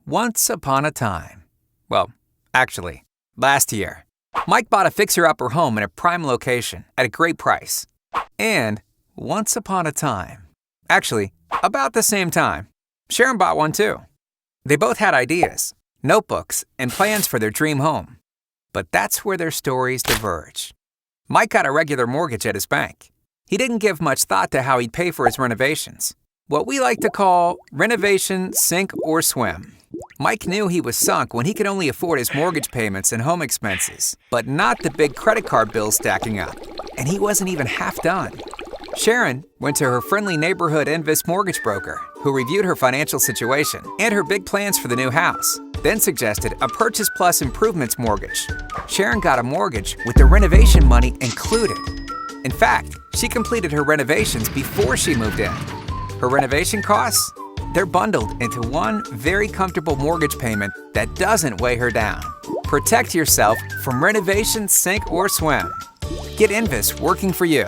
Once upon a time. Well, actually, last year, Mike bought a fixer-upper home in a prime location at a great price. And once upon a time, actually, about the same time, Sharon bought one too. They both had ideas, notebooks, and plans for their dream home. But that's where their stories diverge. Mike got a regular mortgage at his bank. He didn't give much thought to how he'd pay for his renovations. What we like to call renovation, sink or swim. Mike knew he was sunk when he could only afford his mortgage payments and home expenses, but not the big credit card bills stacking up. And he wasn't even half done. Sharon went to her friendly neighborhood Invis mortgage broker, who reviewed her financial situation and her big plans for the new house, then suggested a Purchase Plus Improvements mortgage. Sharon got a mortgage with the renovation money included. In fact, she completed her renovations before she moved in. Her renovation costs? They're bundled into one very comfortable mortgage payment that doesn't weigh her down. Protect yourself from renovation, sink or swim. Get Invis working for you.